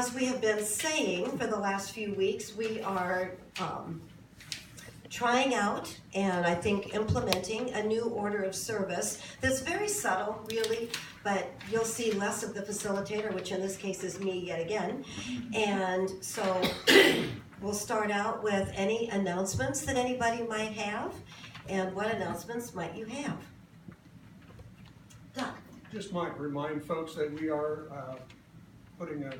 as we have been saying for the last few weeks, we are trying out and I think implementing a new order of service that's very subtle, really, but you'll see less of the facilitator, which in this case is me yet again. And so we'll start out with any announcements that anybody might have. And what announcements might you have? Doug. Just might remind folks that we are putting a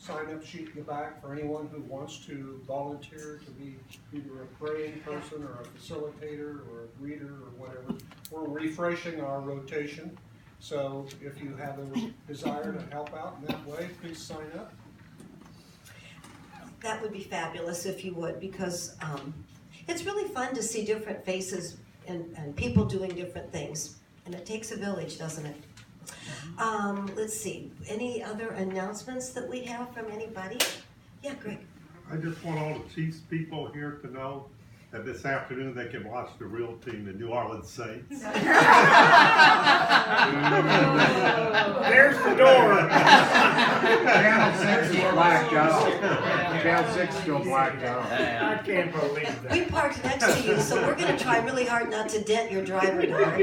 sign-up sheet in the back for anyone who wants to volunteer to be either a praying person or a facilitator or a greeter or whatever. We're refreshing our rotation, so if you have a desire to help out in that way, please sign up. That would be fabulous if you would, because it's really fun to see different faces and people doing different things. And it takes a village, doesn't it? Let's see, any other announcements that we have from anybody? Yeah, Greg. I just want all the Chiefs people here to know that this afternoon they can watch the real team, the New Orleans Saints. There's the door. Channel 6 is blacked out. Channel 6 is still blacked out. I can't believe that. We parked next to you, so we're going to try really hard not to dent your driver door.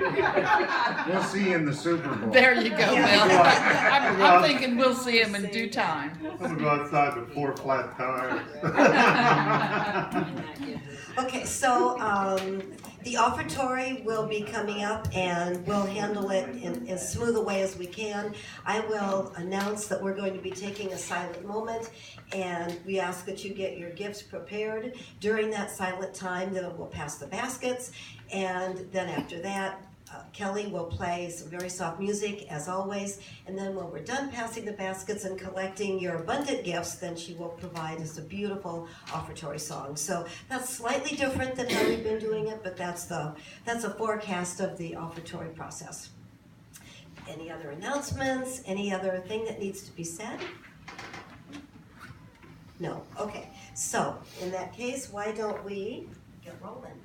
We'll see you in the Super Bowl. There you go, Bill. I'm thinking we'll see him in due time. I'm gonna go outside with 4 flat tires. Okay, so the offertory will be coming up and we'll handle it in as smooth a way as we can. I will announce that we're going to be taking a silent moment, and we ask that you get your gifts prepared. During that silent time, then we'll pass the baskets, and then after that, Kelley will play some very soft music, as always, and then when we're done passing the baskets and collecting your abundant gifts, then she will provide us a beautiful offertory song. So that's slightly different than how we've been doing it, but that's a forecast of the offertory process. Any other announcements? Any other thing that needs to be said? No? Okay. So, in that case, why don't we get rolling?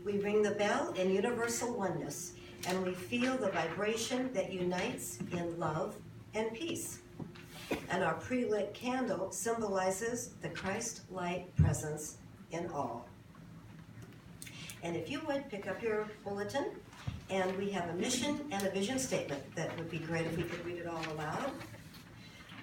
We ring the bell in universal oneness, and we feel the vibration that unites in love and peace. And our pre-lit candle symbolizes the Christ-light presence in all. And if you would, pick up your bulletin, and we have a mission and a vision statement that would be great if we could read it all aloud.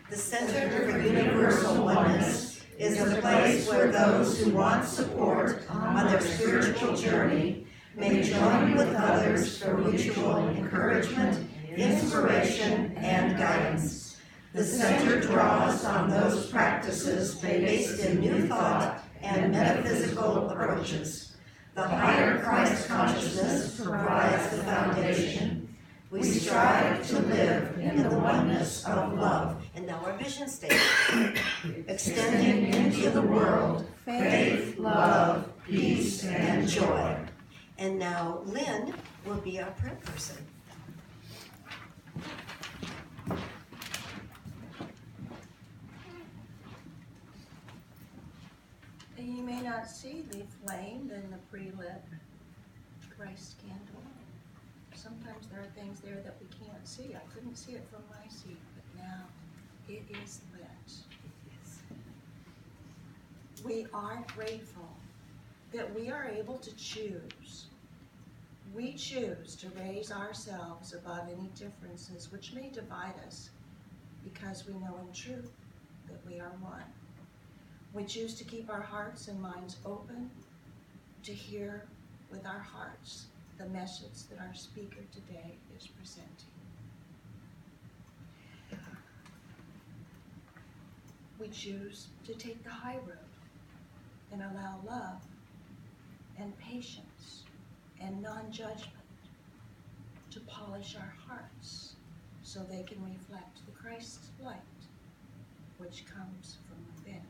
The Center for Universal Oneness is a place where those who want support on their spiritual journey may join with others for mutual encouragement, inspiration, and guidance. The center draws on those practices based in new thought and metaphysical approaches. The higher Christ consciousness provides the foundation. We strive to live in the oneness of love. And now our vision statement. Extending into the world faith, love, peace, and joy. And now Lynn will be our prayer person. You may not see the flame in the pre-lit Christ candle. Sometimes there are things there that we can't see. I couldn't see it from my seat, but now it is lit. We are grateful that we are able to choose. We choose to raise ourselves above any differences which may divide us, because we know in truth that we are one. We choose to keep our hearts and minds open to hear with our hearts the message that our speaker today is presenting. We choose to take the high road and allow love and patience and non-judgment to polish our hearts so they can reflect the Christ's light which comes from within.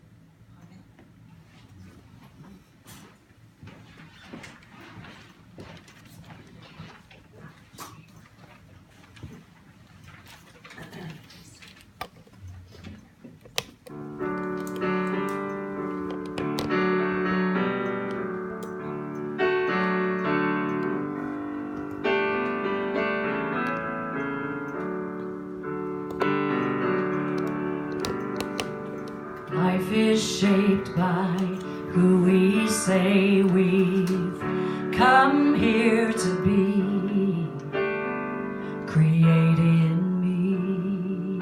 Life is shaped by who we say we've come here to be. Create in me.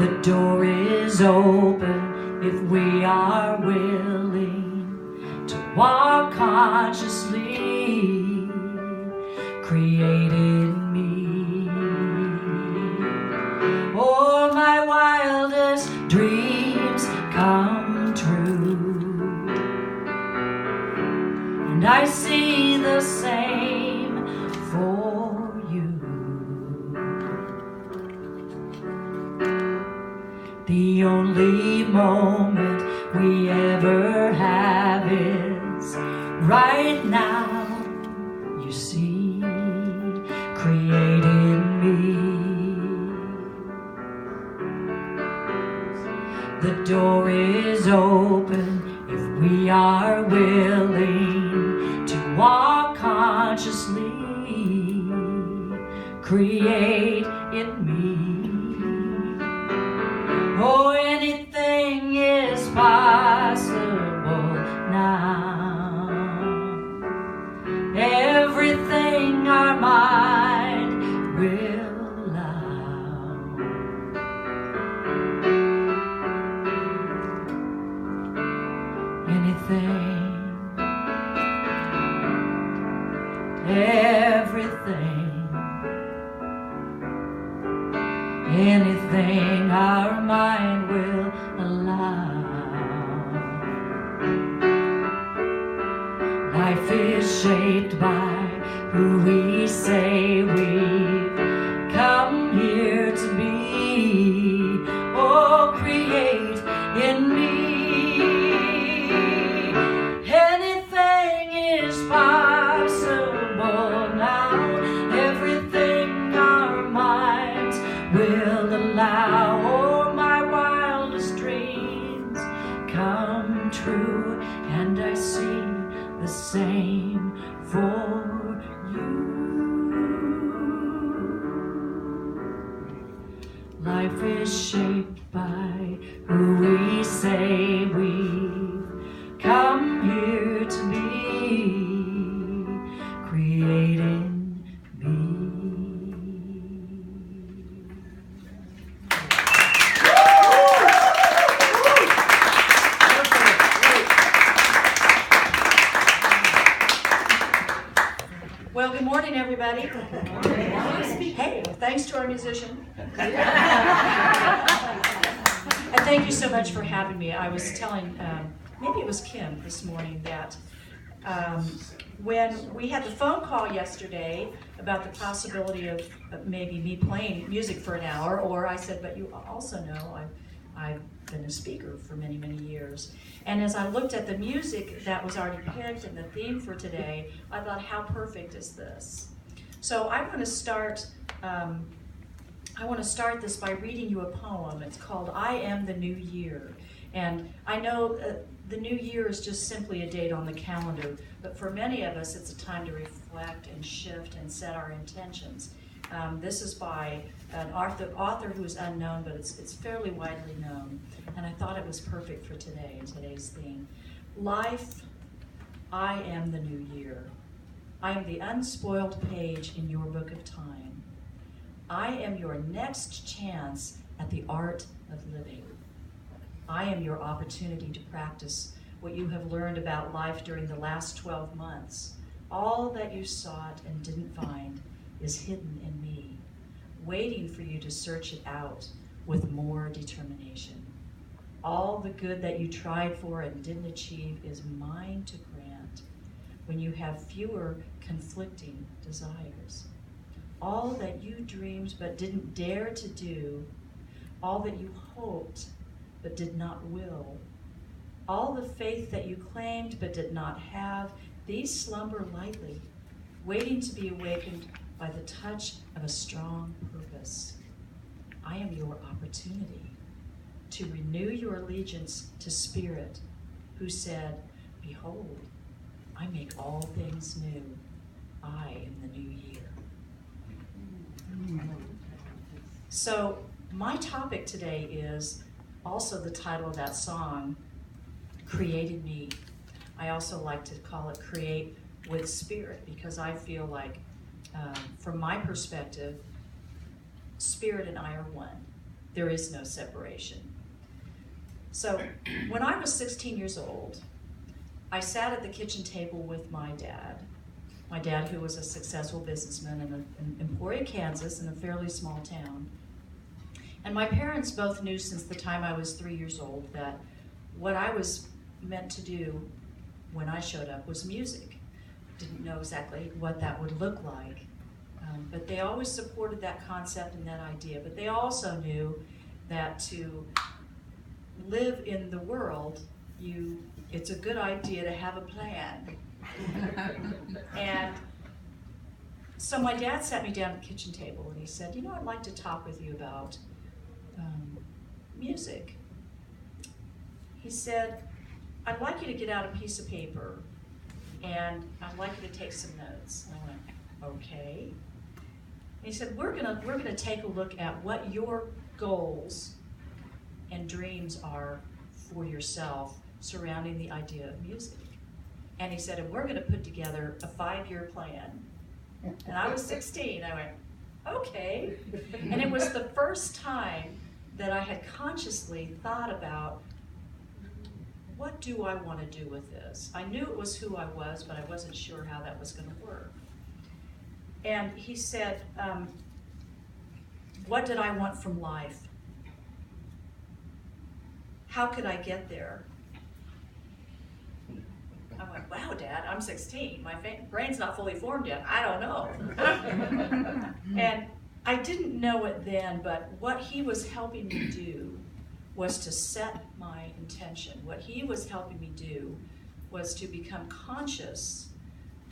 The door is open if we are willing to walk consciously. Create in me. Oh, my wildest dreams come true, and I see the same for you. The only moment we ever have is right now, you see. Create in me. The door is open if we are willing to walk consciously. Create in me. Oh, anything is possible now. Everything our mind will allow. Anything, everything, anything our mind will allow. Life is shaped by who we say we've come here to be. Oh, create in me. Anything is possible now. Everything our minds will allow. Oh, my wildest dreams come true, and I see the same for you. Life is shaped by who we say we've come here to be. Creating me. Well, good morning, everybody. Hey, thanks to our musician. And thank you so much for having me. I was telling, maybe it was Kim this morning, that when we had the phone call yesterday about the possibility of maybe me playing music for an hour, or I said, but you also know I've been a speaker for many, many years. And as I looked at the music that was already picked and the theme for today, I thought, how perfect is this? So I want to start this by reading you a poem. It's called I Am the New Year. And I know the new year is just simply a date on the calendar, but for many of us, it's a time to reflect and shift and set our intentions. This is by an author who is unknown, but it's fairly widely known. And I thought it was perfect for today and today's theme. Life, I am the new year. I am the unspoiled page in your book of time. I am your next chance at the art of living. I am your opportunity to practice what you have learned about life during the last 12 months. All that you sought and didn't find is hidden in me, waiting for you to search it out with more determination. All the good that you tried for and didn't achieve is mine to grant when you have fewer conflicting desires. All that you dreamed but didn't dare to do, all that you hoped but did not will, all the faith that you claimed but did not have, these slumber lightly, waiting to be awakened by the touch of a strong purpose. I am your opportunity to renew your allegiance to Spirit, who said, behold, I make all things new. I am the new year. So my topic today is also the title of that song, Created Me. I also like to call it Create with Spirit, because I feel like, from my perspective, Spirit and I are one. There is no separation. So when I was 16 years old, I sat at the kitchen table with my dad who was a successful businessman in Emporia, Kansas, in a fairly small town. And my parents both knew since the time I was 3 years old that what I was meant to do when I showed up was music. Didn't know exactly what that would look like, but they always supported that concept and that idea. But they also knew that to live in the world, it's a good idea to have a plan. And so my dad sat me down at the kitchen table and he said, you know, I'd like to talk with you about music. He said, I'd like you to get out a piece of paper and I'd like you to take some notes. And I went, okay. And he said, we're gonna take a look at what your goals and dreams are for yourself surrounding the idea of music. And he said, and we're gonna put together a 5-year plan. And I was 16, I went, okay. And it was the first time that I had consciously thought about, what do I want to do with this? I knew it was who I was, but I wasn't sure how that was gonna work. And he said, what did I want from life? How could I get there? I went, wow, Dad, I'm 16. My brain's not fully formed yet. I don't know. And I didn't know it then, but what he was helping me do was to set my intention. What he was helping me do was to become conscious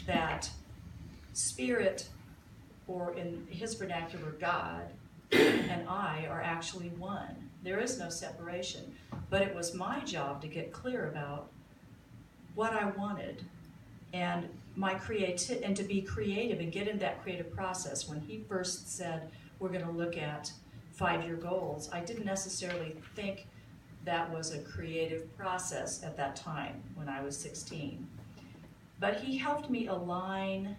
that Spirit, or in his vernacular, God, and I are actually one. There is no separation. But it was my job to get clear about what I wanted and and to be creative and get in that creative process. When he first said, we're gonna look at 5-year goals, I didn't necessarily think that was a creative process at that time when I was 16. But he helped me align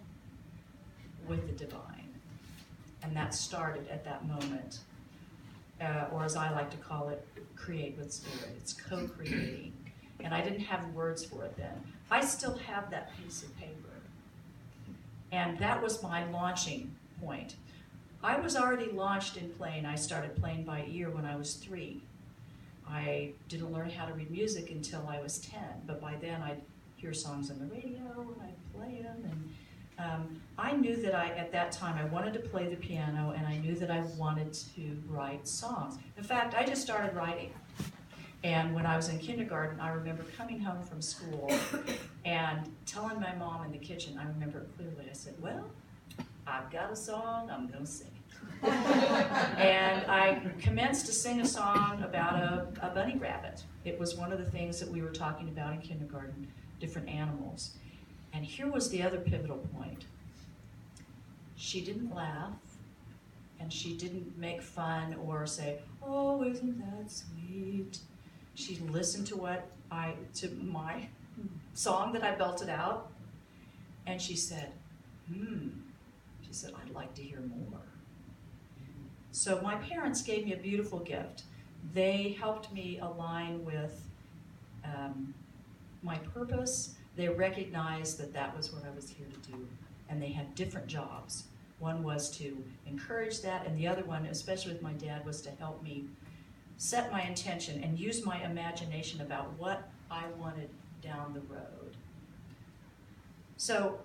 with the divine. And that started at that moment. Or as I like to call it, create with Spirit. It's co-creating. And I didn't have words for it then. I still have that piece of paper. And that was my launching point. I was already launched in playing. I started playing by ear when I was 3. I didn't learn how to read music until I was 10, but by then I'd hear songs on the radio and I'd play them. And I knew that at that time, I wanted to play the piano, and I knew that I wanted to write songs. In fact, I just started writing. And when I was in kindergarten, I remember coming home from school and telling my mom in the kitchen, I remember it clearly, I said, well, I've got a song, I'm gonna sing it. And I commenced to sing a song about a bunny rabbit. It was one of the things that we were talking about in kindergarten, different animals. And here was the other pivotal point. She didn't laugh, and she didn't make fun or say, oh, isn't that sweet? She listened to my song that I belted out, and she said, She said, I'd like to hear more. So my parents gave me a beautiful gift. They helped me align with my purpose. They recognized that that was what I was here to do, and they had different jobs. One was to encourage that, and the other one, especially with my dad, was to help me set my intention and use my imagination about what I wanted down the road. So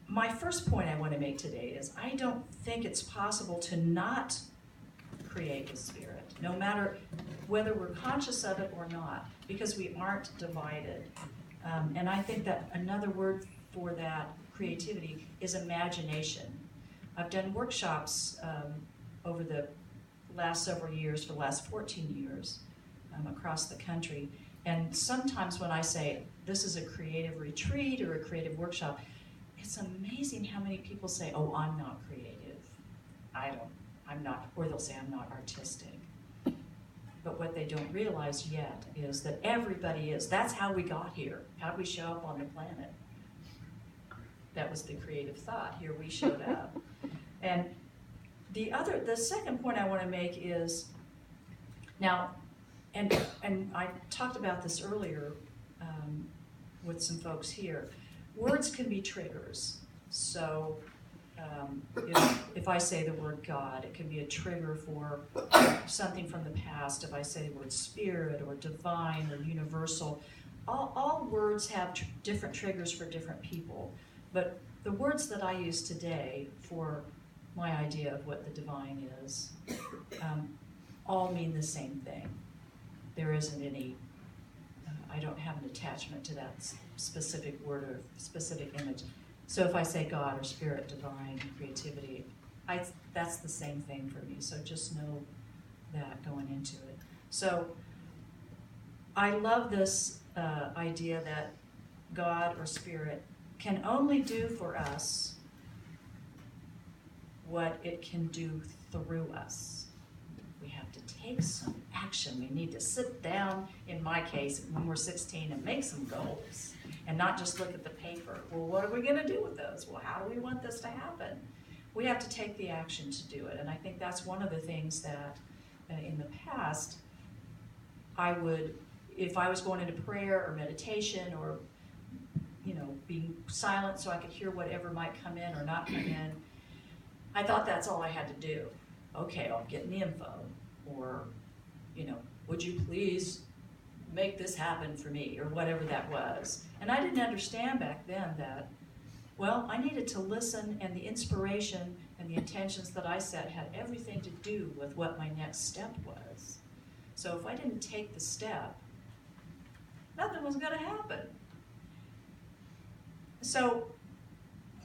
my first point I want to make today is I don't think it's possible to not create with Spirit, no matter whether we're conscious of it or not, because we aren't divided. And I think that another word for that creativity is imagination. I've done workshops over the last several years, for the last 14 years, across the country. And sometimes when I say this is a creative retreat or a creative workshop, it's amazing how many people say, oh, I'm not creative. I'm not, or they'll say I'm not artistic. But what they don't realize yet is that everybody is. That's how we got here. How did we show up on the planet? That was the creative thought. Here we showed up. And the second point I want to make is, now, and I talked about this earlier with some folks here. Words can be triggers. So if I say the word God, it can be a trigger for something from the past. If I say the word spirit or divine or universal, all words have different triggers for different people. But the words that I use today for my idea of what the divine is all mean the same thing. There isn't any, I don't have an attachment to that specific word or specific image. So if I say God or spirit, divine, creativity, that's the same thing for me. So just know that going into it. So I love this idea that God or spirit can only do for us what it can do through us. We have to take some action. We need to sit down, in my case, when we're 16, and make some goals and not just look at the paper. Well, what are we going to do with those? Well, how do we want this to happen? We have to take the action to do it. And I think that's one of the things that in the past, I would, if I was going into prayer or meditation or, being silent so I could hear whatever might come in or not come in, I thought that's all I had to do. Okay, I'll get the info. Or, would you please make this happen for me, or whatever that was. And I didn't understand back then that, well, I needed to listen, and the inspiration and the intentions that I set had everything to do with what my next step was. So if I didn't take the step, nothing was going to happen. So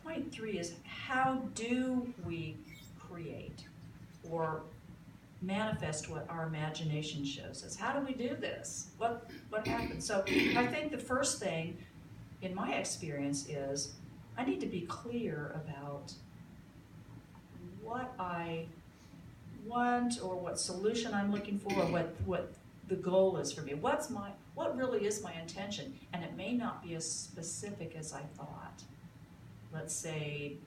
point 3 is, how do we create or manifest what our imagination shows us? How do we do this? What happens? So I think the first thing, in my experience, is I need to be clear about what I want or what solution I'm looking for, or what the goal is for me. What really is my intention? And it may not be as specific as I thought. Let's say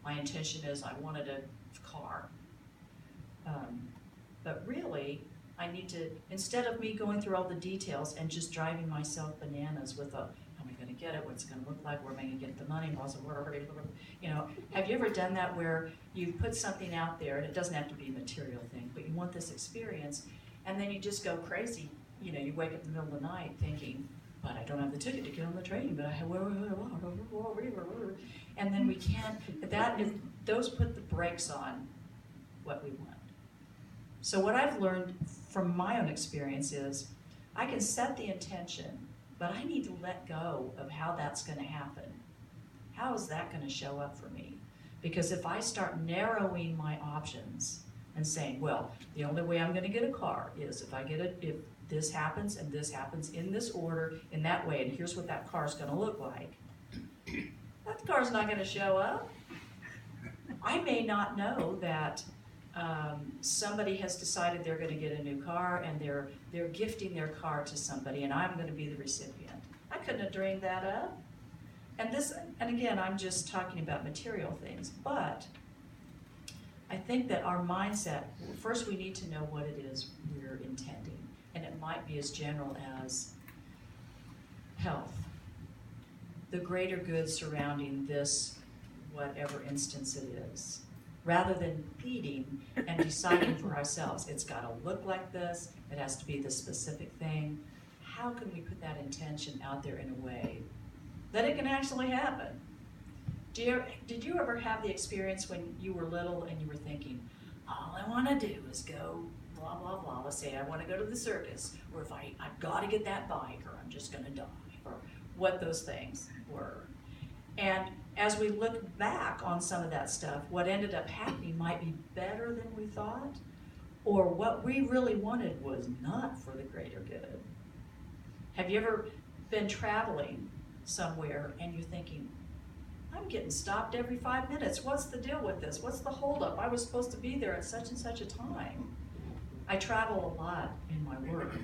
my intention is I wanted a car. But really, I need to, instead of me going through all the details and just driving myself bananas with how am I going to get it, what's it going to look like, where am I going to get the money, have you ever done that where you put something out there, and it doesn't have to be a material thing, but you want this experience, and then you just go crazy. You wake up in the middle of the night thinking, but I don't have the ticket to get on the train, but I have, and then we can't, those put the brakes on what we want. So what I've learned from my own experience is I can set the intention, but I need to let go of how that's going to happen. How is that going to show up for me? Because if I start narrowing my options and saying, well, the only way I'm going to get a car is if this happens and this happens in this order, in that way, and here's what that car's going to look like, that car's not going to show up. I may not know that somebody has decided they're going to get a new car, and they're gifting their car to somebody, and I'm going to be the recipient. I couldn't have dreamed that up. And again, I'm just talking about material things, but I think that our mindset, first we need to know what it is we're intending, and it might be as general as health, the greater good surrounding this, whatever instance it is. Rather than pleading and deciding for ourselves, it's got to look like this, it has to be this specific thing. How can we put that intention out there in a way that it can actually happen? Did you ever have the experience when you were little and you were thinking, all I want to do is go blah, blah, blah. Let's say I want to go to the circus, or if I've got to get that bike, or I'm just going to die, or what those things were. And as we look back on some of that stuff, what ended up happening might be better than we thought, or what we really wanted was not for the greater good. Have you ever been traveling somewhere and you're thinking, I'm getting stopped every 5 minutes. What's the deal with this? What's the holdup? I was supposed to be there at such and such a time. I travel a lot in my work.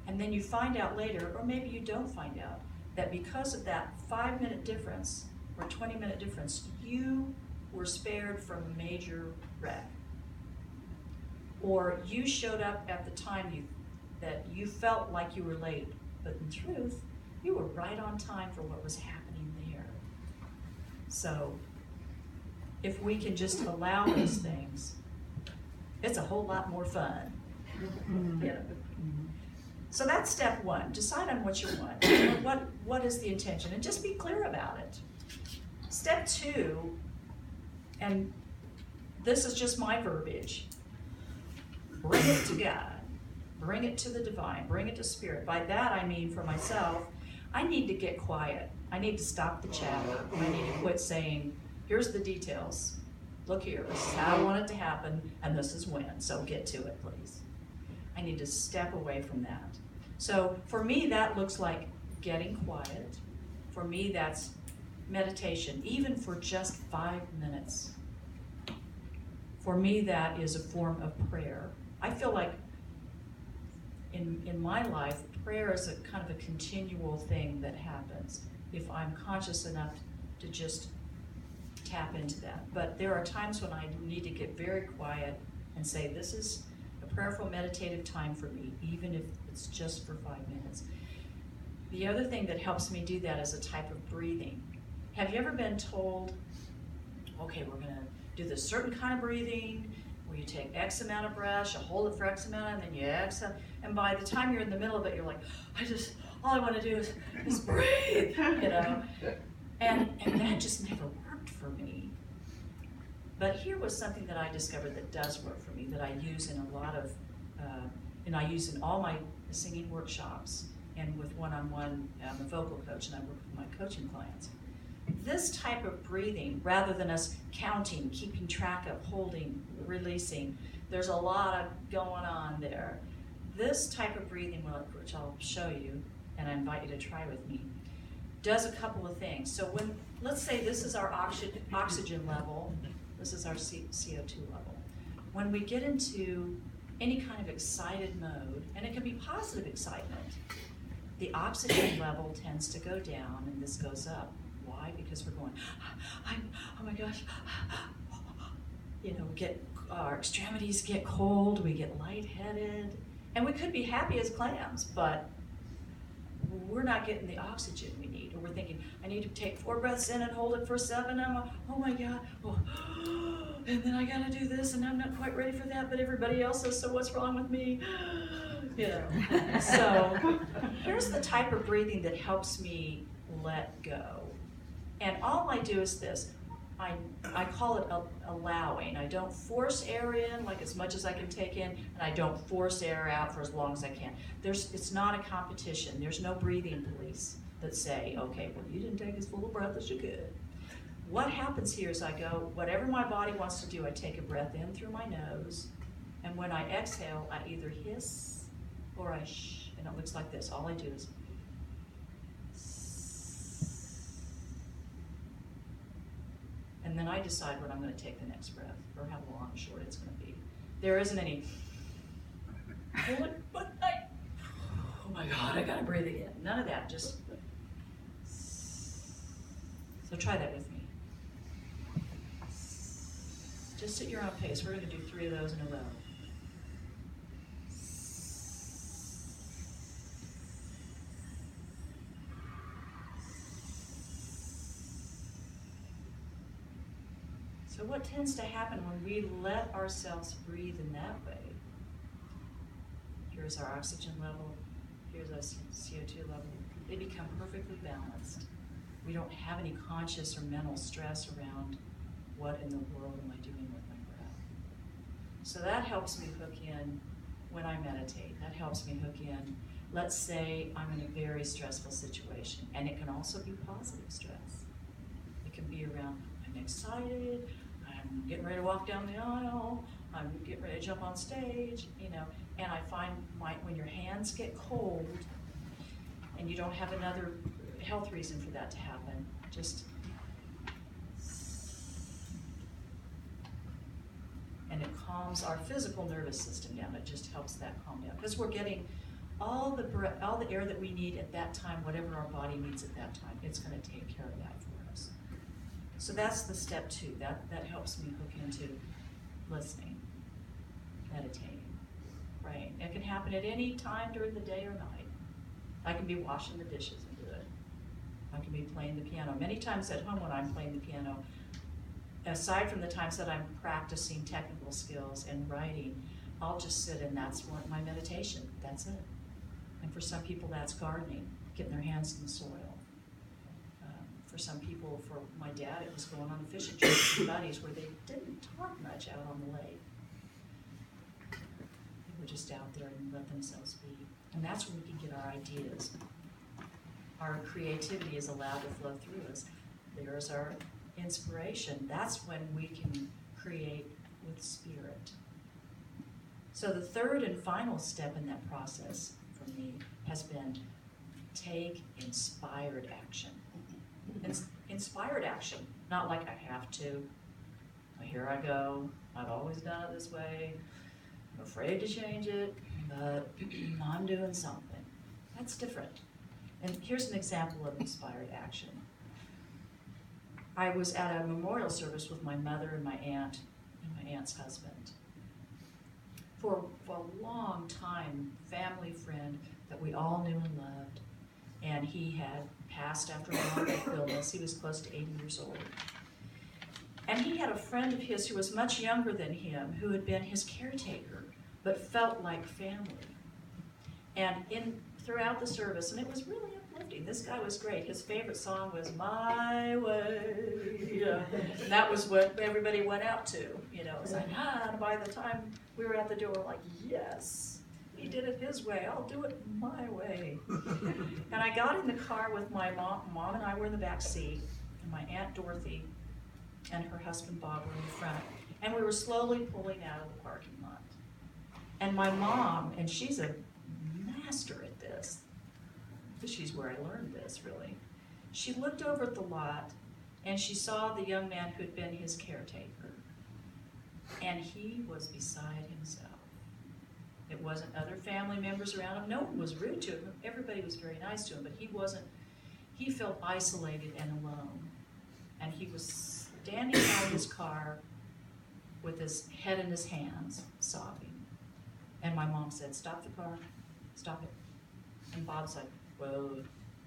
And then you find out later, or maybe you don't find out, that because of that 5-minute difference or 20-minute difference, you were spared from a major wreck. Or you showed up at the time that you felt like you were late, but in truth, you were right on time for what was happening there. So if we can just allow those things, it's a whole lot more fun. You know? So that's step one. Decide on what you want. What is the intention? And just be clear about it. Step two, and this is just my verbiage, bring it to God. Bring it to the divine. Bring it to spirit. By that I mean for myself, I need to get quiet. I need to stop the chatter. I need to quit saying, here's the details. Look here, this is how I want it to happen, and this is when, so get to it, please. I need to step away from that. So for me, that looks like getting quiet. For me, that's meditation, even for just 5 minutes. For me, that is a form of prayer. I feel like in my life, prayer is a kind of a continual thing that happens if I'm conscious enough to just tap into that. But there are times when I need to get very quiet and say, this is a prayerful meditative time for me, even if it's just for 5 minutes. The other thing that helps me do that is a type of breathing. Have you ever been told, okay, we're gonna do this certain kind of breathing, where you take X amount of breaths, you hold it for X amount, and then you exhale, and by the time you're in the middle of it, you're like, all I want to do is breathe, you know? And that just never worked for me. But here was something that I discovered that does work for me, that I use in a lot of, and I use in all my singing workshops, and with one-on-one, I'm a vocal coach, and I work with my coaching clients. This type of breathing, rather than us counting, keeping track of, holding, releasing, there's a lot of going on there. This type of breathing, which I'll show you, and I invite you to try with me, does a couple of things. So when, let's say this is our oxygen level, this is our CO2 level. When we get into any kind of excited mode, and it can be positive excitement, the oxygen level tends to go down and this goes up. Why? Because we're going, oh my gosh, you know, our extremities get cold, we get lightheaded, and we could be happy as clams, but we're not getting the oxygen we need. Or we're thinking, I need to take 4 breaths in and hold it for 7, and I'm like, oh my God, and then I gotta do this, and I'm not quite ready for that, but everybody else is, so what's wrong with me? You know, so here's the type of breathing that helps me let go. And all I do is this, I call it allowing. I don't force air in like as much as I can take in, and I don't force air out for as long as I can. It's not a competition. There's no breathing police that say, okay, well, you didn't take as full a breath as you could. What happens here is I go, whatever my body wants to do, I take a breath in through my nose, and when I exhale, I either hiss or I shh, and it looks like this. All I do is and then I decide when I'm going to take the next breath, or how long or short it's going to be. There isn't any, oh my God, I got to breathe again. None of that, just, so try that with me. Just at your own pace. We're going to do 3 of those in a row. So what tends to happen when we let ourselves breathe in that way? Here's our oxygen level, here's our CO2 level. They become perfectly balanced. We don't have any conscious or mental stress around what in the world am I doing with my breath. So that helps me hook in when I meditate. That helps me hook in. Let's say I'm in a very stressful situation, and it can also be positive stress. It can be around, I'm excited, I'm getting ready to walk down the aisle, I'm getting ready to jump on stage, you know, and I find when your hands get cold and you don't have another health reason for that to happen, and it calms our physical nervous system down. It just helps that calm down because we're getting all the air that we need at that time, whatever our body needs at that time. It's going to take care of that for us. So that's the step 2. That helps me hook into listening, meditating, praying. It can happen at any time during the day or night. I can be washing the dishes and do it. I can be playing the piano. Many times at home when I'm playing the piano, aside from the times that I'm practicing technical skills and writing, I'll just sit and that's what my meditation, that's it. And for some people that's gardening, getting their hands in the soil. For some people, for my dad, it was going on a fishing trip with buddies where they didn't talk much out on the lake. They were just out there and let themselves be. And that's where we can get our ideas. Our creativity is allowed to flow through us. There's our inspiration. That's when we can create with spirit. So the third and final step in that process for me has been take inspired action. Inspired action, not like I have to. Here I go. I've always done it this way. I'm afraid to change it, but I'm doing something. That's different. And here's an example of inspired action. I was at a memorial service with my mother and my aunt's husband. For a long time, family friend that we all knew and loved. And he had passed after a long illness. He was close to 80 years old. And he had a friend of his who was much younger than him who had been his caretaker, but felt like family. And throughout the service, and it was really uplifting. This guy was great. His favorite song was My Way. And that was what everybody went out to. You know, it was like, and by the time we were at the door, like, yes, he did it his way. I'll do it my way. And I got in the car with my mom. Mom and I were in the back seat, and my Aunt Dorothy and her husband Bob were in the front. And we were slowly pulling out of the parking lot. And my mom, and she's a master at this. She's where I learned this, really. She looked over at the lot, and she saw the young man who'd been his caretaker. And he was beside himself. It wasn't other family members around him. No one was rude to him. Everybody was very nice to him, but he felt isolated and alone. And he was standing out of his car with his head in his hands, sobbing. And my mom said, stop the car, stop it. And Bob's like, well,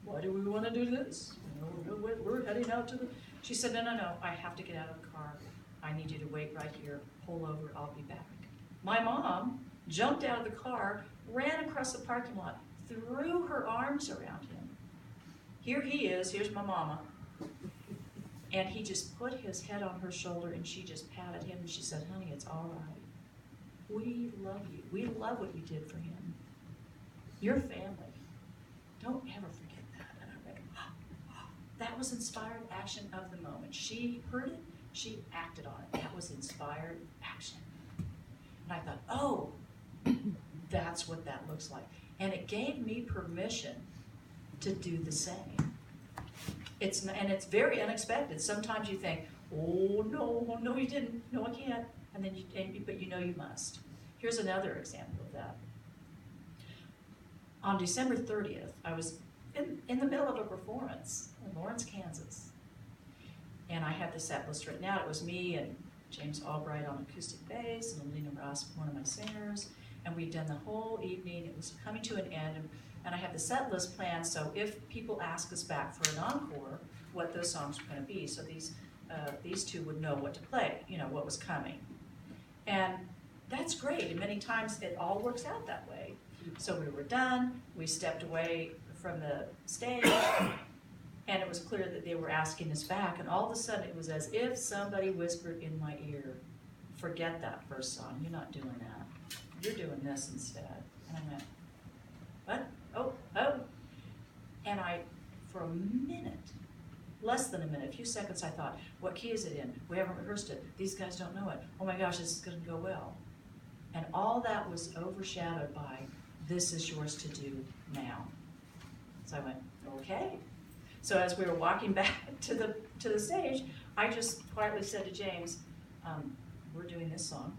why do we want to do this? You know, we're heading out to the... She said, no, I have to get out of the car. I need you to wait right here, pull over, I'll be back. My mom jumped out of the car, ran across the parking lot, threw her arms around him. Here he is, here's my mama. And he just put his head on her shoulder and she just patted him and she said, honey, it's all right. We love you. We love what you did for him. Your family. Don't ever forget that. And I went, that was inspired action of the moment. She heard it, she acted on it. That was inspired action. And I thought, oh, that's what that looks like. And it gave me permission to do the same. It's very unexpected. Sometimes you think, oh, no, you didn't. No, I can't. And then but you know you must. Here's another example of that. On December 30th, I was in the middle of a performance in Lawrence, Kansas. And I had the set list written out. It was me and James Albright on acoustic bass, and Alina Ross, one of my singers. And we'd done the whole evening. It was coming to an end. And I had the set list planned, so if people ask us back for an encore, what those songs were going to be. So these two would know what to play, you know, what was coming. And that's great, and many times it all works out that way. So we were done, we stepped away from the stage, and it was clear that they were asking us back, and all of a sudden it was as if somebody whispered in my ear, forget that first song, you're not doing that. You're doing this instead. And I went, what? Oh. And I, for a minute, less than a minute, a few seconds, I thought, what key is it in? We haven't rehearsed it. These guys don't know it. Oh my gosh, this is going to go well. And all that was overshadowed by, this is yours to do now. So I went, okay. So as we were walking back to the stage, I just quietly said to James, we're doing this song.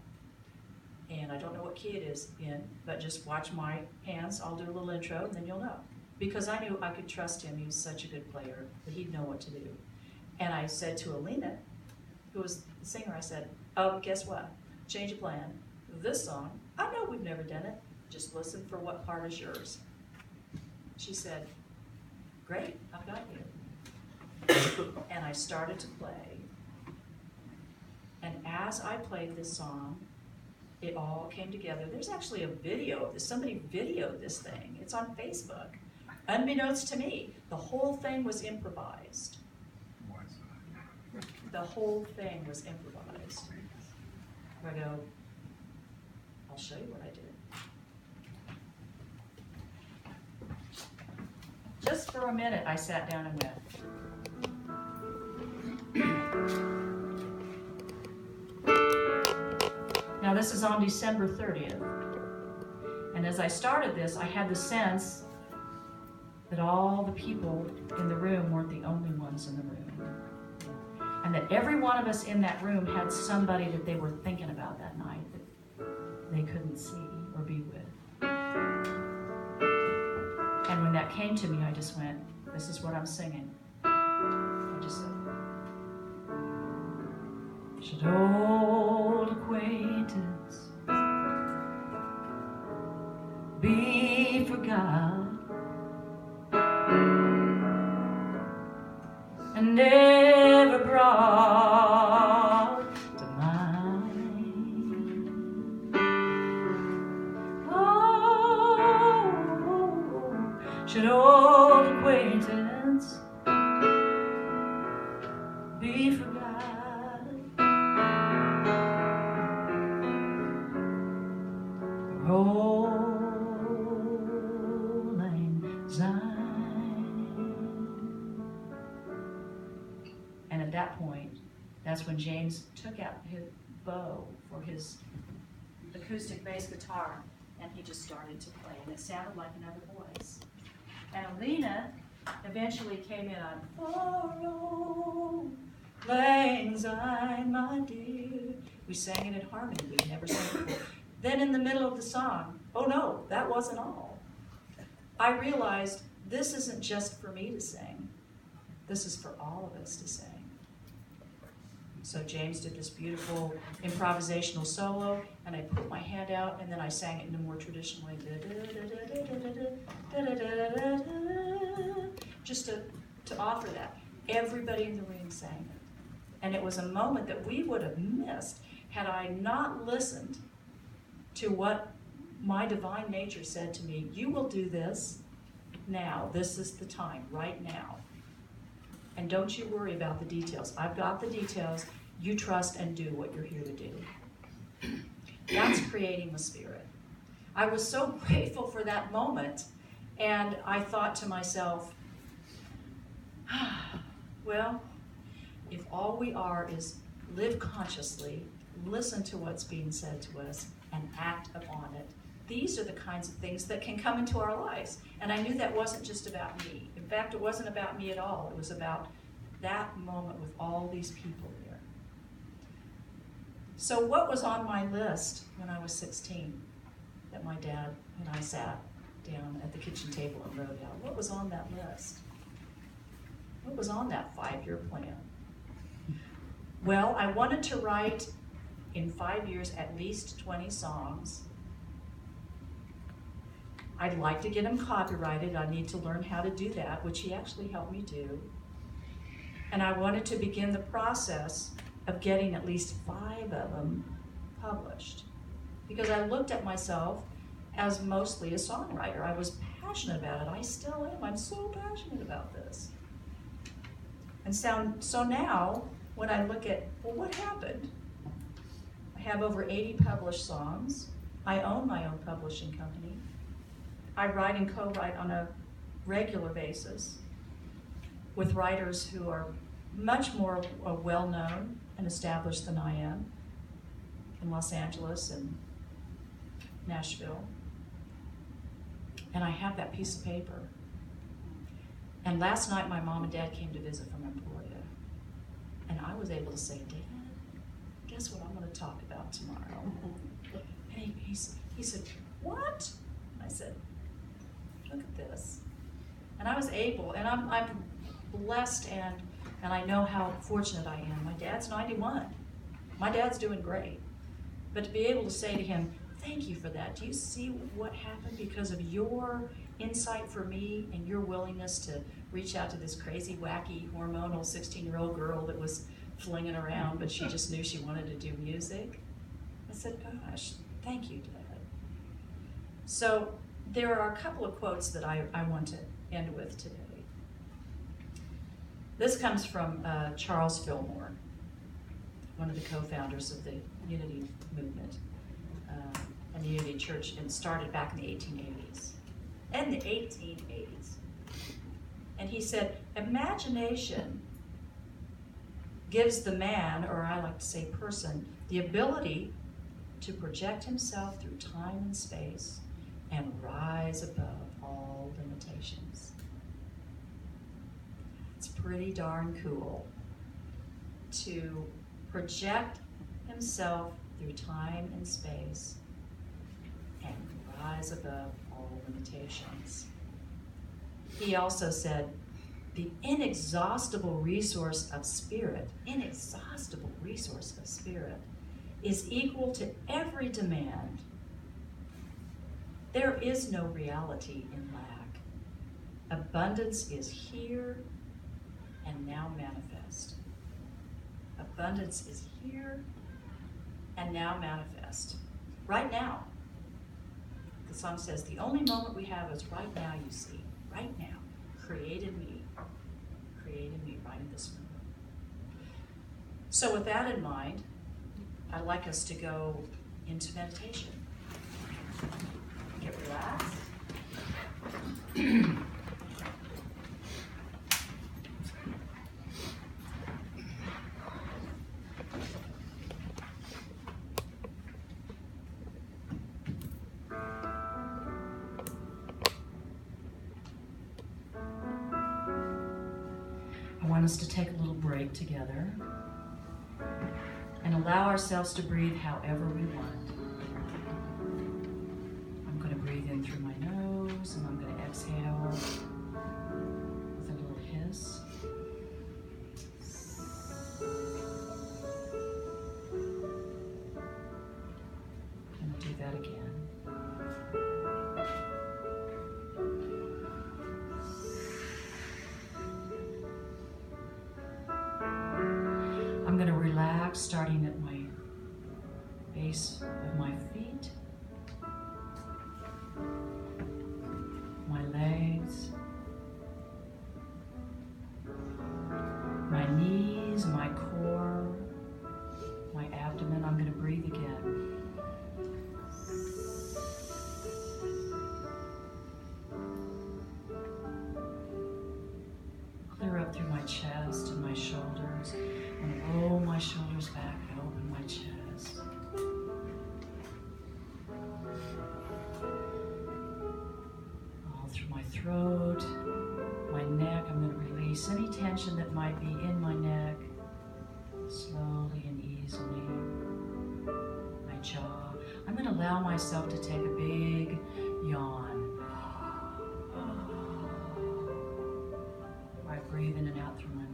And I don't know what key it is in, but just watch my hands. I'll do a little intro and then you'll know. Because I knew I could trust him. He was such a good player that he'd know what to do. And I said to Alina, who was the singer, I said, oh, guess what? Change of plan. This song, I know we've never done it. Just listen for what part is yours. She said, great, I've got you. And I started to play. And as I played this song, it all came together. There's actually a video of this. Somebody videoed this thing. It's on Facebook. Unbeknownst to me, the whole thing was improvised. The whole thing was improvised. I go, I'll show you what I did. Just for a minute, I sat down and went. Now this is on December 30th. And as I started this, I had the sense that all the people in the room weren't the only ones in the room. And that every one of us in that room had somebody that they were thinking about that night that they couldn't see or be with. And when that came to me, I just went, this is what I'm singing. I just said, should old acquaintance be forgot and never brought to mind? Oh, should old acquaintance be forgot? Rolling And at that point, that's when James took out his bow for his acoustic bass guitar, and he just started to play, and it sounded like another voice. And Alina eventually came in on, "Oh, Lang Syne, my dear." We sang it in harmony. We'd never sang it before. Then in the middle of the song, oh no, that wasn't all. I realized this isn't just for me to sing. This is for all of us to sing. So James did this beautiful improvisational solo, and I put my hand out, and then I sang it in a more traditional way. Just to offer that. Everybody in the room sang it. And it was a moment that we would have missed had I not listened to what my divine nature said to me. You will do this now. This is the time, right now. And don't you worry about the details. I've got the details. You trust and do what you're here to do. That's creating the spirit. I was so grateful for that moment, and I thought to myself, well, if all we are is live consciously, listen to what's being said to us, and act upon it, these are the kinds of things that can come into our lives. And I knew that wasn't just about me. In fact, it wasn't about me at all. It was about that moment with all these people there. So what was on my list when I was 16 that my dad and I sat down at the kitchen table and wrote out? What was on that list? What was on that 5-year plan? Well, I wanted to write in 5 years at least 20 songs. I'd like to get them copyrighted. I need to learn how to do that, which he actually helped me do. And I wanted to begin the process of getting at least 5 of them published. Because I looked at myself as mostly a songwriter. I was passionate about it. I still am. I'm so passionate about this. And so now, when I look at, well, what happened? I have over 80 published songs. I own my own publishing company. I write and co-write on a regular basis with writers who are much more well-known and established than I am in Los Angeles and Nashville. And I have that piece of paper. And last night my mom and dad came to visit from Emporia. And I was able to say, Dad, guess what I'm going to talk about tomorrow? And he said, what? I said, look at this. And I was able, and I'm blessed, and I know how fortunate I am. My dad's 91. My dad's doing great. But to be able to say to him, thank you for that. Do you see what happened because of your insight for me and your willingness to reach out to this crazy, wacky, hormonal 16-year-old girl that was flinging around, but she just knew she wanted to do music? I said, gosh, thank you, Dad. So there are a couple of quotes that I want to end with today. This comes from Charles Fillmore, one of the co-founders of the Unity movement and the Unity Church, and started back in the 1880s. And he said, imagination gives the man, or I like to say person, the ability to project himself through time and space and rise above all limitations. It's pretty darn cool to project himself through time and space and rise above all limitations. He also said, the inexhaustible resource of spirit is equal to every demand. There is no reality in lack. Abundance is here and now manifest. Abundance is here and now manifest. Right now. The song says, the only moment we have is right now, you see. Right now. Created me right in this moment. So with that in mind, I'd like us to go into meditation. Get relaxed. I want us to take a little break together and allow ourselves to breathe however we want. I'm going to breathe in through my nose and I'm going to exhale with a little hiss. I'm going to do that again. I'm going to relax, starting at my base of my feet, my legs, my knees, my core, my abdomen. I'm going to breathe again. Clear up through my chest and my shoulders. And roll my shoulders back and open my chest. All through my throat, my neck. I'm going to release any tension that might be in my neck, slowly and easily. My jaw. I'm going to allow myself to take a big yawn. Right, breathe in and out through my mouth.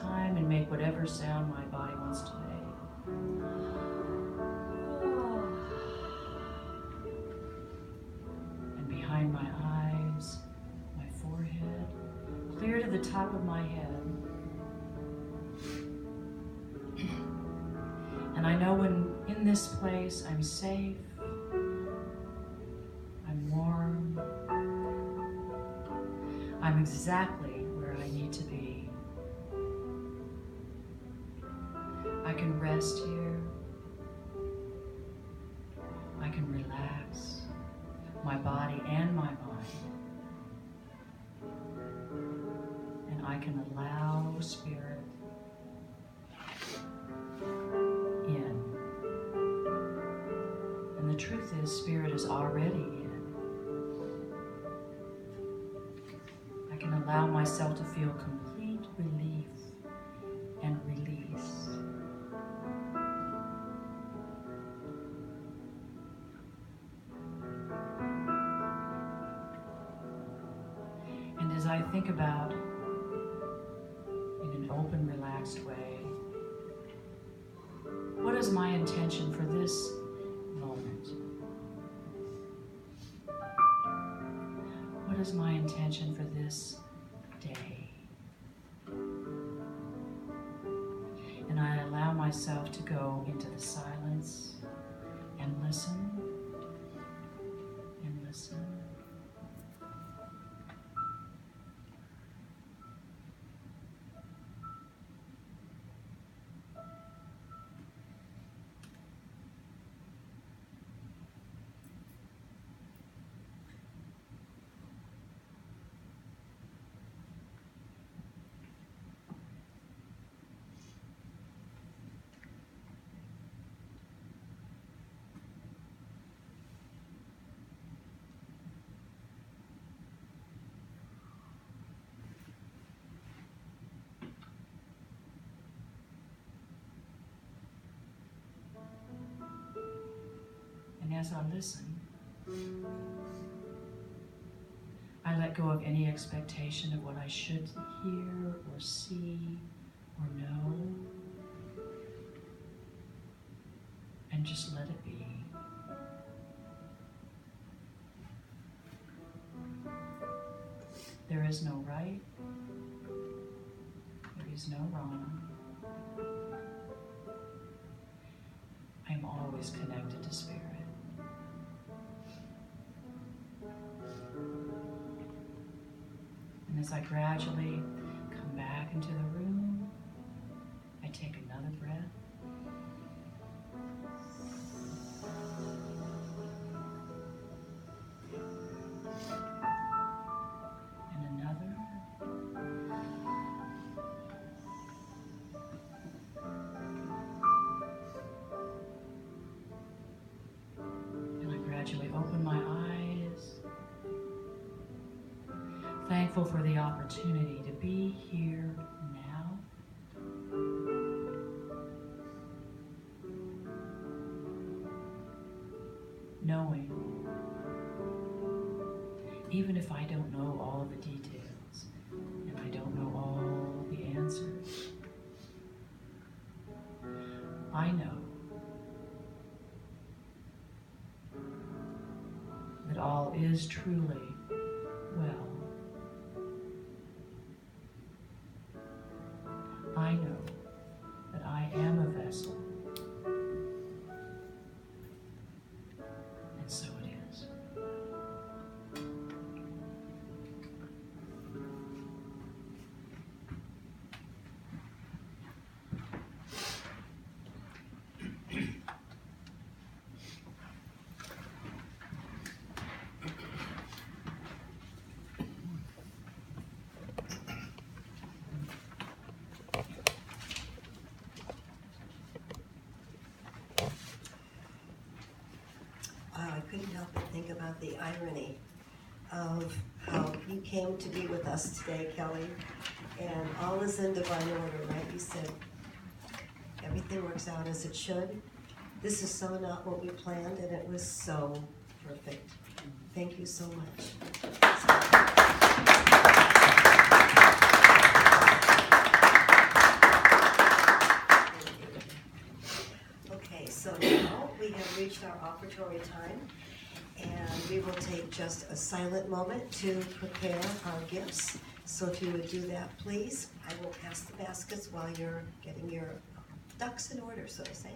Time and make whatever sound my body wants to make. And behind my eyes, my forehead, clear to the top of my head. And I know when in this place I'm safe, I'm warm, I'm exactly where I need to be. I can rest here. I can relax my body and my mind. And I can allow Spirit in. And the truth is, Spirit is already in. I can allow myself to feel complete relief and release. think about, in an open, relaxed way, what is my intention for this moment? What is my intention for this day? And I allow myself to go into the silence and listen and listen. And as I listen, I let go of any expectation of what I should hear or see or know, and just let it be. There is no right, there is no wrong. I am always connected to Spirit. And as I gradually come back into the room, I take another breath. And another. And I gradually open my eyes, thankful for the opportunity to be here now. Knowing, even if I don't know all the details and I don't know all the answers, I know that all is truly well. I know that I am a vessel, and so it is. I couldn't help but think about the irony of how you came to be with us today, Kelley, and all is in divine order, right? You said everything works out as it should. This is so not what we planned, and it was so perfect. Thank you so much. Okay, so now we have reached our offertory time, and we will take just a silent moment to prepare our gifts. So if you would do that, please. I will pass the baskets while you're getting your ducks in order, so to say.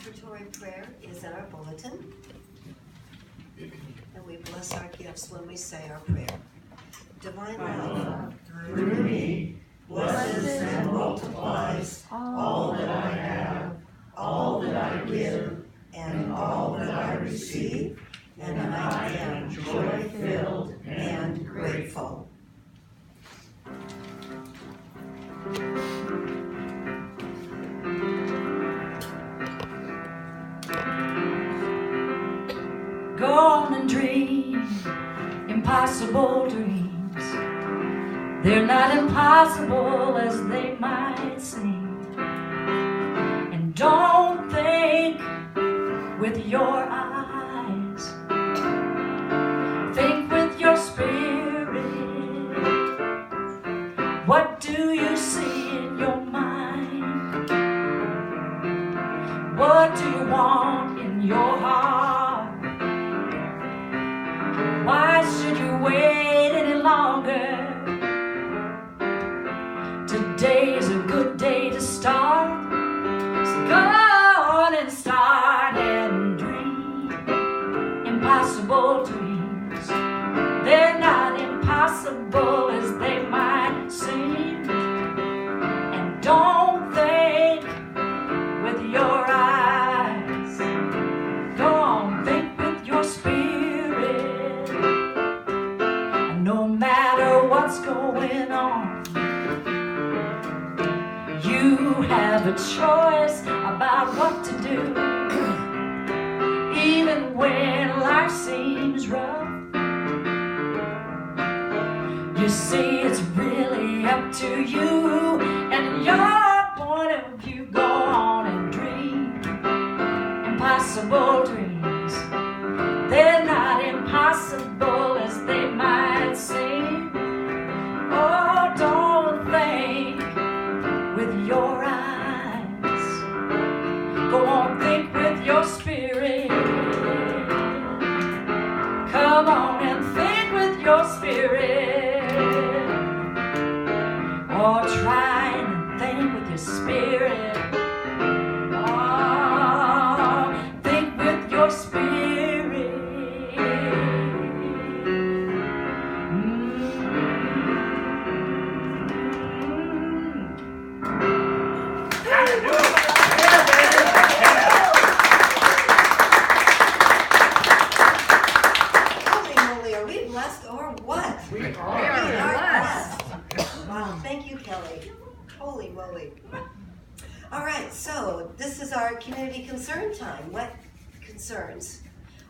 Offertory prayer is in our bulletin, and we bless our gifts when we say our prayer. Divine love, through me, blesses and multiplies all that I have, all that I give, and all that I receive, and I am joy-filled and grateful. Go on and dream impossible dreams. They're not impossible as they might seem. And don't think with your eyes. Think with your spirit. What do you see in your mind? What do you want in your heart? Why should you wait any longer? Today's a good day to start. So go on and start and dream impossible dreams. They're not impossible as they might seem. And don't think with your eyes. Go on, think with your spirit. And no matter what's going on, you have a choice about what to do. Even when life seems rough, you see it's really up to you and your point of view. Go on and dream impossible dreams. They're not impossible as they might seem. Oh, don't think with your eyes. Go on, think with your spirit. Come on and think with your spirit. Or try and think with your spirit. Oh, think with your spirit. Holy moly, are we blessed or what? We We are. are blessed. Wow, thank you, Kelly. Holy moly. All right, so this is our community concern time. What concerns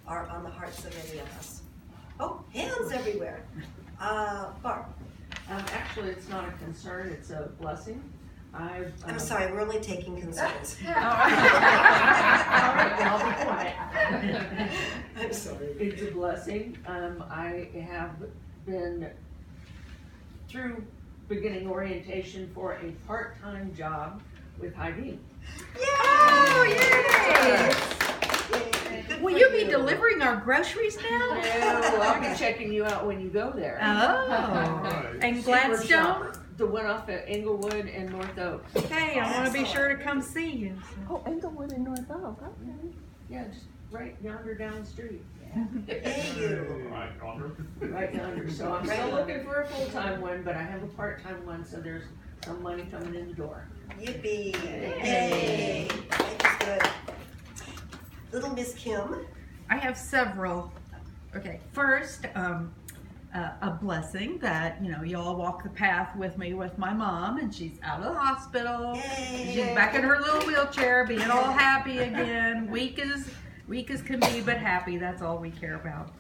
are on the hearts of any of us? Oh, hands everywhere. Barb, Actually, it's not a concern, it's a blessing. I'm sorry, we're only taking concerns. All right, then I'll be quiet. I'm sorry. It's a blessing. I have been through beginning orientation for a part-time job with Heidi. Oh, yay! Will you be delivering our groceries now? No, I'll be checking you out when you go there. Oh, and Super Gladstone? shopper. The one off at Englewood and North Oak. Okay, I want to be sure to come see you. Oh, Englewood and North Oak, okay. Yeah, just right yonder down the street. Yay, you. Right yonder. So I'm still looking for a full-time one, but I have a part-time one, so there's some money coming in the door. Yippee. Yay. That is good. Little Miss Kim. I have several. Okay, first, a blessing that, you know, y'all walk the path with me with my mom, and she's out of the hospital. Yay. She's back in her little wheelchair, being all happy again. Weak as can be, but happy. That's all we care about.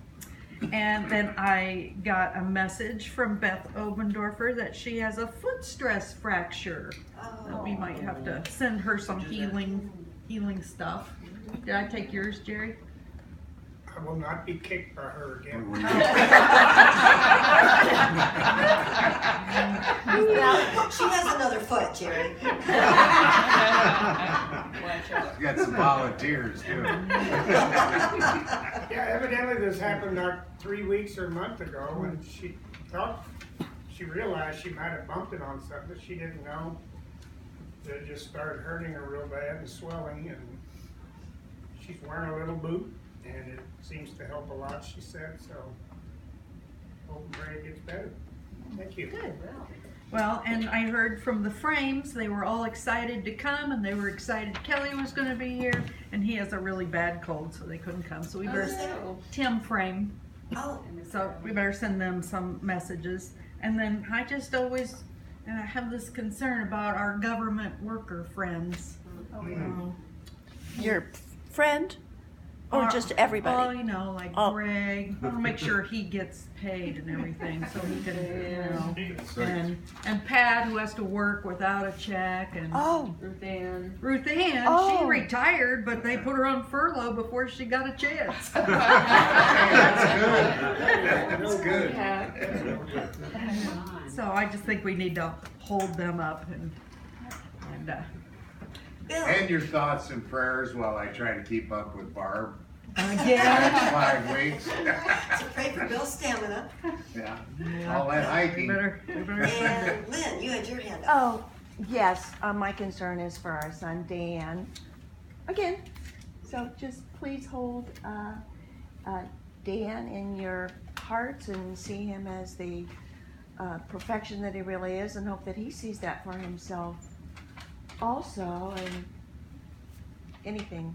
And then I got a message from Beth Obendorfer that she has a foot stress fracture. That we might have to send her some healing stuff. Did I take yours, Jerry? I will not be kicked by her again. She has another foot, Jerry. Got some volunteers too. Yeah, evidently this happened like 3 weeks or a month ago, and she thought, she realized she might have bumped it on something, but she didn't know. It just started hurting her real bad and swelling, and she's wearing a little boot, and it seems to help a lot, she said, so hope and pray it gets better. Thank you. Good. Well, and I heard from the Frames, they were all excited to come, and they were excited Kelley was gonna be here, and he has a really bad cold, so they couldn't come, so we better, Tim Frame, Oh, so we better send them some messages. And then I just always have this concern about our government worker friends. Your friend? Or just everybody? Well, you know, like Oh. Greg, I wanna make sure he gets paid and everything, so he can, and Pat, who has to work without a check, and Oh, Ruth Ann. Ruth Ann, Oh. she retired, but they put her on furlough before she got a chance. That's good. Yeah. So I just think we need to hold them up and Bill. And your thoughts and prayers while I try to keep up with Barb. again. Next 5 weeks. So pray for Bill's stamina. Yeah, all that hiking. We better And Lynn, you had your hand up. oh, yes, my concern is for our son Dan. Again, so just please hold Dan in your hearts and see him as the perfection that he really is, and hope that he sees that for himself also, and anything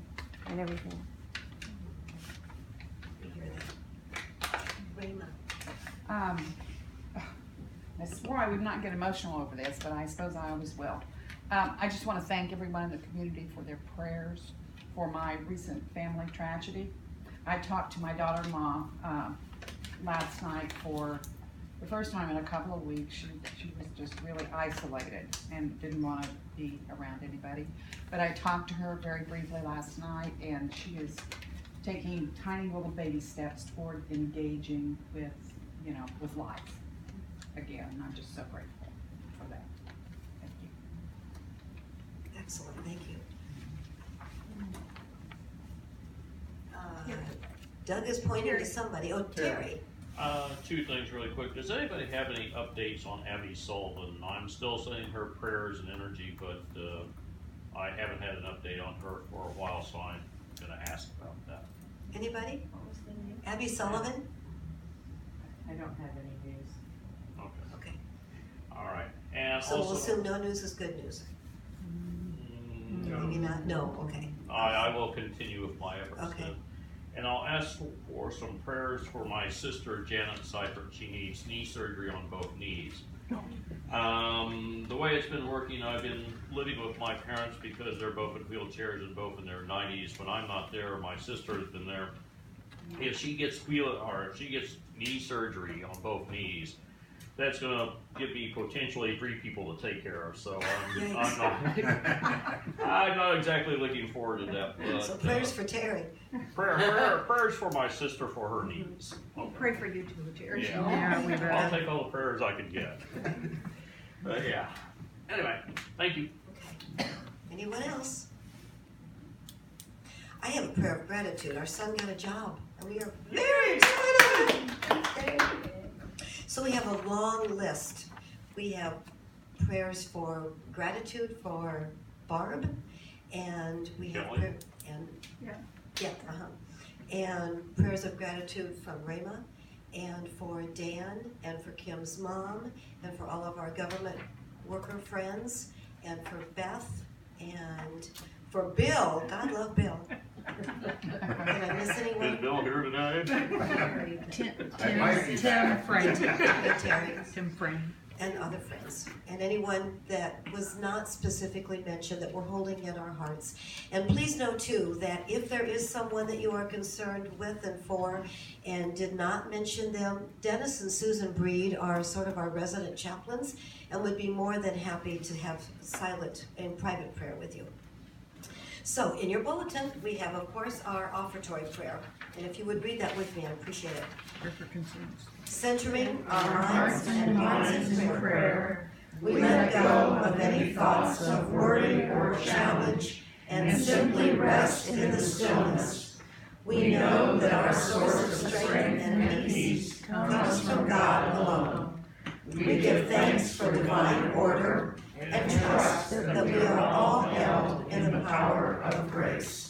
and everything. We hear that. Rayma. I swore I would not get emotional over this, but I suppose I always will. I just want to thank everyone in the community for their prayers for my recent family tragedy. I talked to my daughter-in-law last night for the first time in a couple of weeks. She was just really isolated and didn't want to be around anybody. But I talked to her very briefly last night, and she is taking tiny little baby steps toward engaging with, with life again. I'm just so grateful for that. Thank you. Excellent, thank you. Doug is pointing to somebody. Oh, Terry. Two things really quick. Does anybody have any updates on Abby Sullivan? I'm still sending her prayers and energy, but I haven't had an update on her for a while, so I'm going to ask about that. Anybody? What was the name? Abby Sullivan? I don't have any news. Okay. Okay. All right. And So we'll also, assume no news is good news. Maybe not, no, okay. I will continue with my efforts Okay. then. And I'll ask for some prayers for my sister Janet Seifert. She needs knee surgery on both knees. The way it's been working, I've been living with my parents because they're both in wheelchairs and both in their 90s. When I'm not there, my sister has been there. If she gets knee surgery on both knees, that's going to give me potentially 3 people to take care of. So I'm not exactly looking forward to that. But, So prayers for Terry. prayers for my sister for her knees. Okay. Pray for you too, Terry. Yeah, we I'll better. take all the prayers I can get. But yeah. Anyway, thank you. Okay. Anyone else? I have a prayer of gratitude. Our son got a job, and we are very excited. So we have a long list. We have prayers for gratitude for Barb, and we have Kelley. and prayers of gratitude from Rayma, and for Dan, and for Kim's mom, and for all of our government worker friends, and for Beth, and for Bill. God love Bill. Did I miss Is anyone? Bill here tonight? Tim Frame. Terry. Tim Frame. And other friends, and anyone that was not specifically mentioned that we're holding in our hearts. And please know too, that if there is someone that you are concerned with and for, and did not mention them, Dennis and Susan Breed are sort of our resident chaplains, and would be more than happy to have silent and private prayer with you. So in your bulletin, we have, of course, our offertory prayer. And if you would read that with me, I'd appreciate it. Prayer for concerns. Centering our hearts and minds in prayer, we let go of any thoughts of worry or challenge and simply rest in the stillness. We know that our source of strength and peace comes from God alone. We give thanks for divine order and trust that we are all held in the power of grace.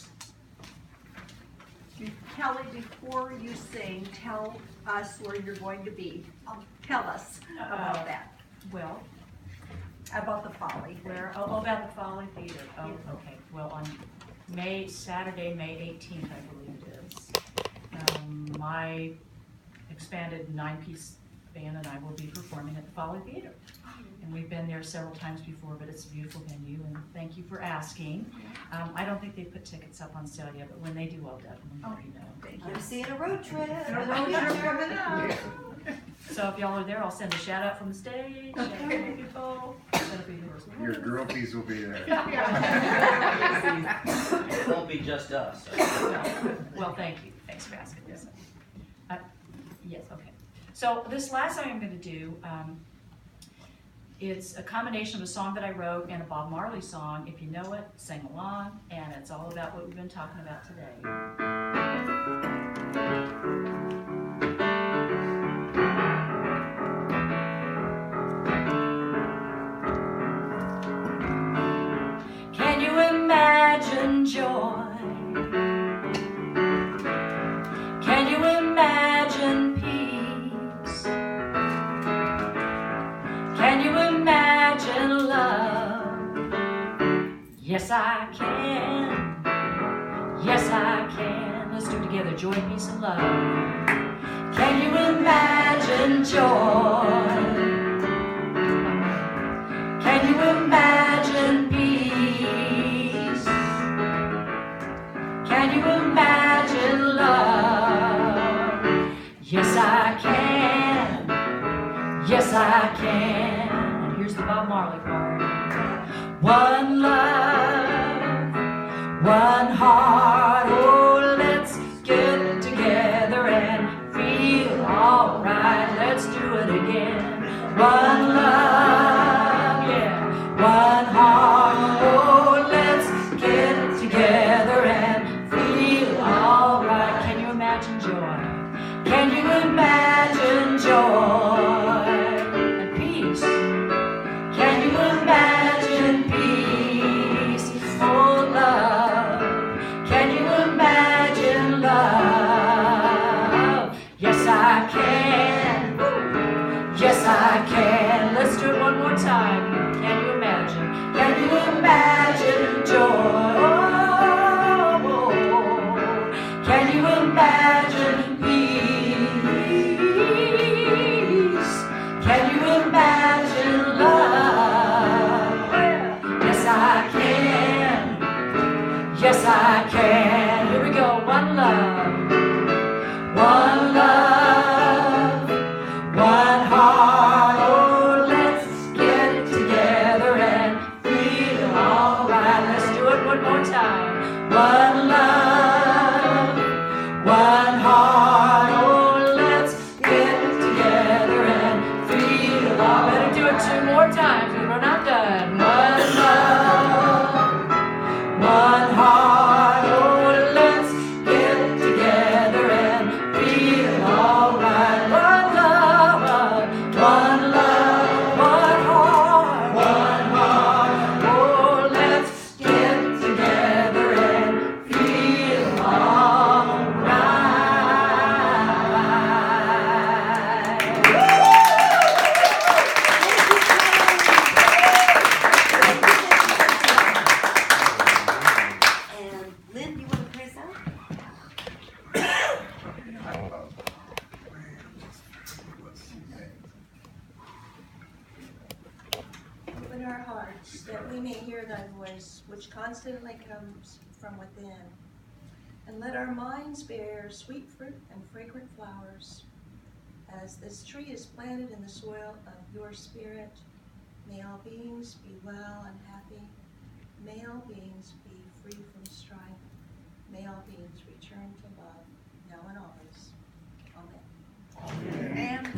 Kelley, before you sing, tell us where you're going to be. Tell us about that. Well, About the Folly. Where, about the Folly Theater. Oh, okay. Well, on Saturday, May 18th, I believe it is, my expanded 9-piece band and I will be performing at the Folly Theater. And we've been there several times before, but it's a beautiful venue, and thank you for asking. I don't think they put tickets up on sale yet, but when they do, I'll definitely let you know. I'm seeing a road trip. A road trip coming up. So if y'all are there, I'll send a shout out from the stage. Shout out to people. That'll be yours. Your groupies will be there. It won't be just us. Well, thank you. Thanks for asking. Yes. Yes, okay. So this last song I'm going to do, it's a combination of a song that I wrote and a Bob Marley song. If you know it, sing along, and it's all about what we've been talking about today. Can you imagine joy? Can you imagine peace? Can you imagine love? Yes, I can. Yes, I can. Let's do it together. Joy, peace, and love. Can you imagine joy? Can you imagine peace? Can you imagine love? Yes, I can. Yes, I can. And here's the Bob Marley part. One love, one heart. Oh, let's get together and feel alright. Let's do it again. One love, yeah, one heart. Oh, let's get together and feel alright. Can you imagine joy? Can you imagine joy and peace? Can you imagine peace? Oh, love. Can you imagine love? Yes, I can. Yes, I can. Let's do it one more time. Can you imagine? Can you imagine joy? Oh, can you imagine peace? Can you imagine love? Yes, I can. Yes, I can. Here we go. One love. One love. One heart. Oh, let's get it together and feel alright. Let's do it one more time. One love. One heart. Oh, let's get it together and feel alright. Better do it 2 more times because we're not done. One love. One heart. Oh, let's get it together and feel alright. One love. One love. One heart. One heart. Oh, let's get it together and feel alright. And Lynn, you want to pray us out? Open our hearts that we may hear thy voice, which constantly comes from within. And let our minds bear sweet fruit and fragrant flowers. As this tree is planted in the soil of your spirit, may all beings be well and happy. May all beings be free from strife. May all beings return to love, now and always. Amen. And